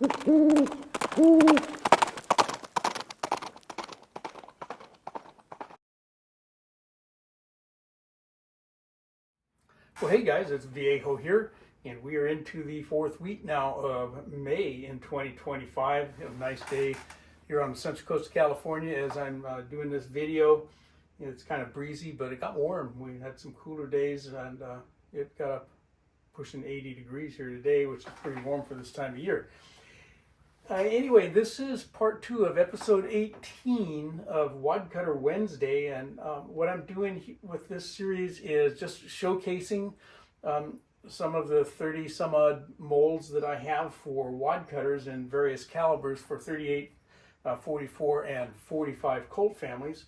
Well, hey guys, it's Viejo here, and we are into the fourth week now of May in 2025. A nice day here on the Central Coast of California as I'm doing this video. It's kind of breezy, but it got warm. We had some cooler days, and it got up pushing 80 degrees here today, which is pretty warm for this time of year. Anyway, this is part 2 of episode 18 of Wadcutter Wednesday, and what I'm doing with this series is just showcasing some of the 30 some odd molds that I have for wadcutters in various calibers for 38, 44, and 45 Colt families.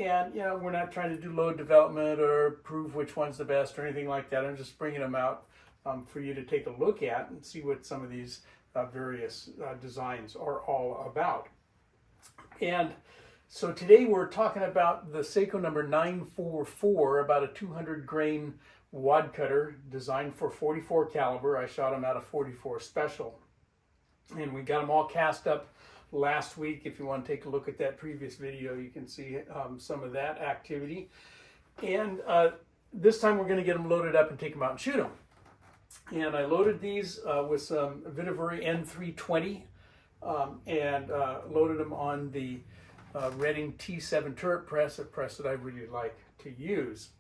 And you know, we're not trying to do load development or prove which one's the best or anything like that. I'm just bringing them out for you to take a look at and see what some of these various designs are all about. And so today we're talking about the Saeco number 944, about a 200 grain wadcutter designed for 44 caliber. I shot them out of 44 special, and we got them all cast up last week. If you want to take a look at that previous video, you can see some of that activity. And this time we're going to get them loaded up and take them out and shoot them. And I loaded these with some Vitervuri N320 and loaded them on the Redding T7 turret press, a press that I really like to use.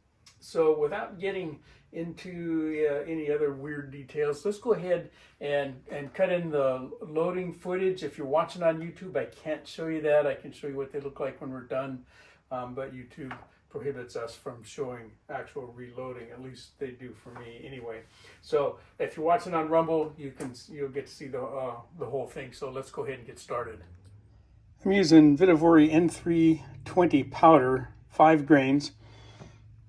So without getting into any other weird details, let's go ahead and cut in the loading footage. If you're watching on YouTube, I can't show you that. I can show you what they look like when we're done, but YouTube prohibits us from showing actual reloading. At least they do for me anyway. So if you're watching on Rumble, you'll get to see the whole thing. So let's go ahead and get started. I'm using Vitervuri N320 powder, 5 grains,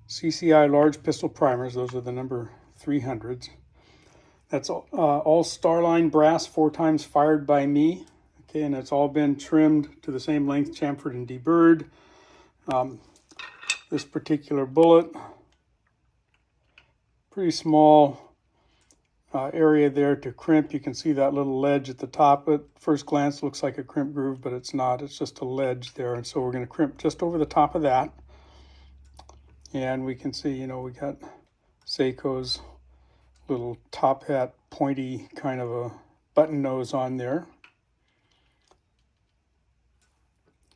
CCI large pistol primers. Those are the number 300s. That's all Starline brass, 4 times fired by me. Okay, and it's all been trimmed to the same length, chamfered and deburred. This particular bullet, pretty small area there to crimp. You can see that little ledge at the top. At first glance looks like a crimp groove, but it's not. It's just a ledge there, and so we're going to crimp just over the top of that. And we can see, you know, we got Saeco's little top hat, pointy kind of a button nose on there.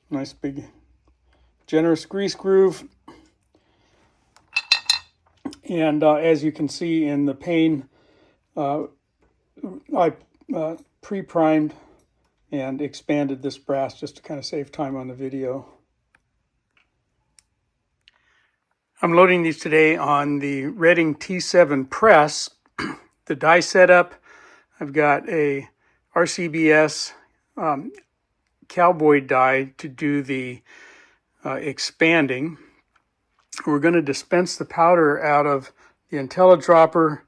Nice big generous grease groove. And as you can see in the pane, I pre-primed and expanded this brass just to kind of save time on the video. I'm loading these today on the Redding T7 press. The die setup, I've got a RCBS cowboy die to do the expanding. We're going to dispense the powder out of the IntelliDropper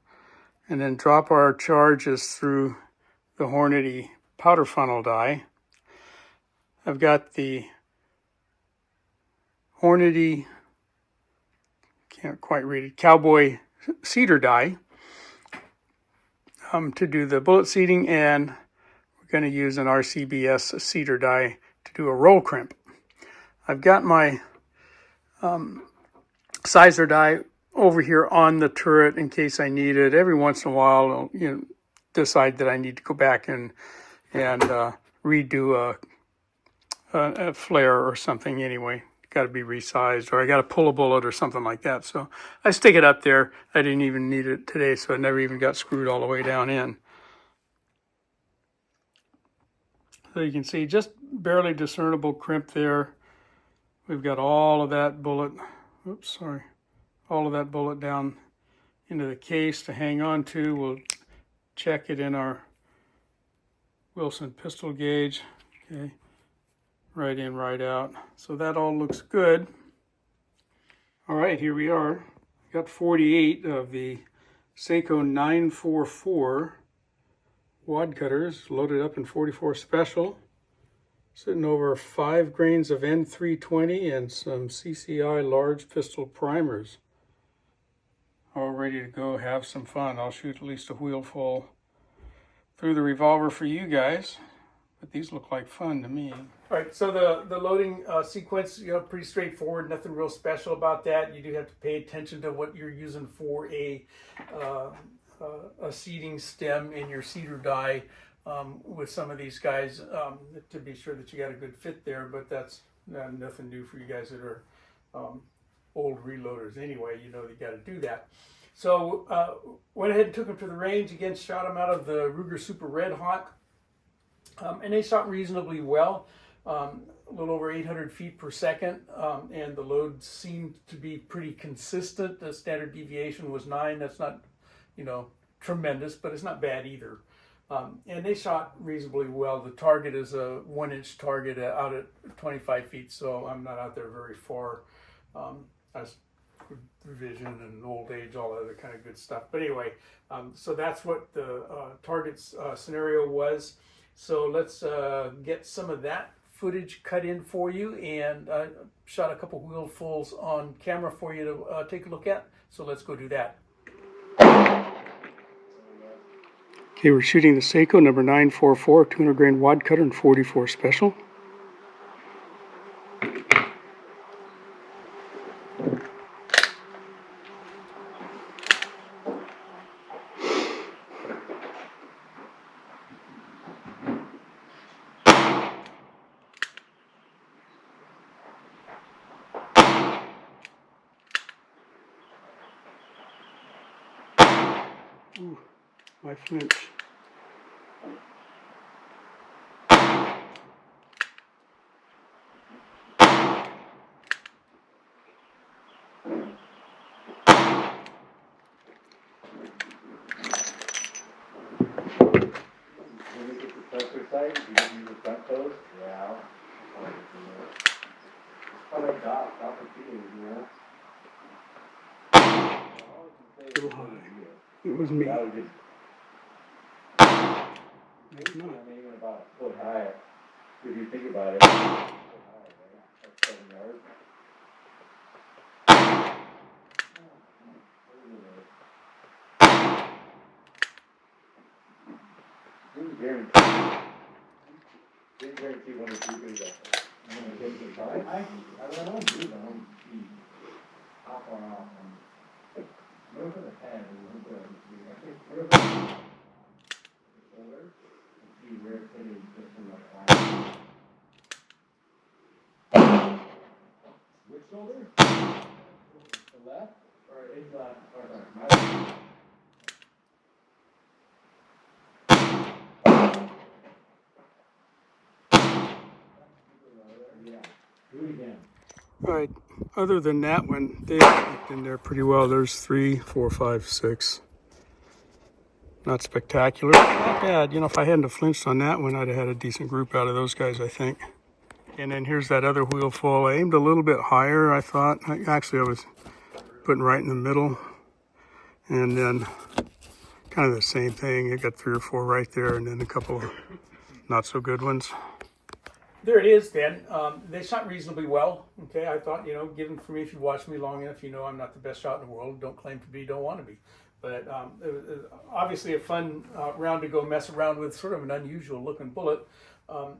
and then drop our charges through the Hornady powder funnel die. I've got the Hornady, can't quite read it, cowboy cedar die to do the bullet seating, and we're going to use an RCBS cedar die to do a roll crimp. I've got my sizer die over here on the turret in case I need it. Every once in a while, I'll, you know, decide that I need to go back and redo a flare or something anyway. Got to be resized, or I got to pull a bullet or something like that. So I stick it up there. I didn't even need it today, so it never even got screwed all the way down in. So you can see just barely discernible crimp there. We've got all of that bullet, all of that bullet down into the case to hang on to. We'll check it in our Wilson pistol gauge. Okay, right in, right out. So that all looks good. All right, here we are. Got 48 of the Saeco 944 wadcutters loaded up in 44 special. Sitting over 5 grains of N320 and some CCI large pistol primers. All ready to go have some fun. I'll shoot at least a wheel full through the revolver for you guys, but these look like fun to me. All right, so the loading sequence, pretty straightforward. Nothing real special about that. You do have to pay attention to what you're using for a seeding stem in your seeder die with some of these guys to be sure that you got a good fit there. But that's nothing new for you guys that are old reloaders anyway. You got to do that. So went ahead and took them to the range again. Shot them out of the Ruger Super Red Hawk, and they shot reasonably well. A little over 800 feet per second, and the load seemed to be pretty consistent. The standard deviation was 9. That's not, tremendous, but it's not bad either. And they shot reasonably well. The target is a 1-inch target out at 25 feet, so I'm not out there very far. That's vision and old age, all that other kind of good stuff. But anyway, so that's what the target's scenario was. So let's get some of that footage cut in for you, and shot a couple wheelfuls on camera for you to take a look at. So let's go do that. Okay, we're shooting the Saeco number 944 200 grain wadcutter and 44 special. Ooh, my flinch. It was me. It's not even about a foot high. If you think about it, it's a foot high, right? That's 7 yards. Didn't guarantee one or two things out there. I don't know, dude. I don't see how far off. Look at the head. I think shoulder. See where it's hitting just in the line. Which shoulder? The left? Or is left? Or right? Yeah. Do it again. All right, other than that one, they looked in there pretty well. There's 3, 4, 5, 6. Not spectacular, not bad. If I hadn't flinched on that one, I'd have had a decent group out of those guys, I think. And then here's that other wheelful. I aimed a little bit higher, I thought. Actually, I was putting right in the middle. And then kind of the same thing. I got 3 or 4 right there, and then a couple of not so good ones. There it is then. They shot reasonably well. Okay, I thought, given for me, if you watch me long enough, I'm not the best shot in the world. Don't claim to be, don't want to be. But it was obviously a fun round to go mess around with, sort of an unusual looking bullet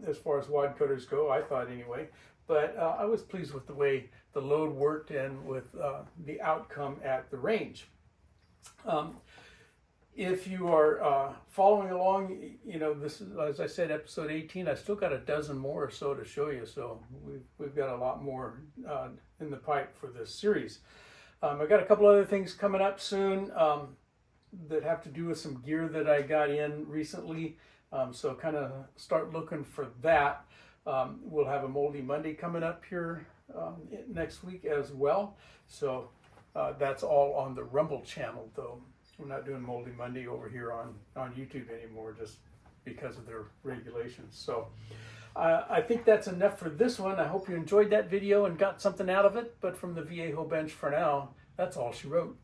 as far as wadcutters go, I thought anyway. But I was pleased with the way the load worked and with the outcome at the range. If you are following along, this is, as I said, episode 18. I still got a dozen more or so to show you, so we've got a lot more in the pipe for this series. I got a couple other things coming up soon that have to do with some gear that I got in recently, so kind of start looking for that. We'll have a Moldy Monday coming up here next week as well, so that's all on the Rumble channel, though. We're not doing Moldy Monday over here on YouTube anymore, just because of their regulations. So I think that's enough for this one. I hope you enjoyed that video and got something out of it. But from the Viejo bench for now, that's all she wrote.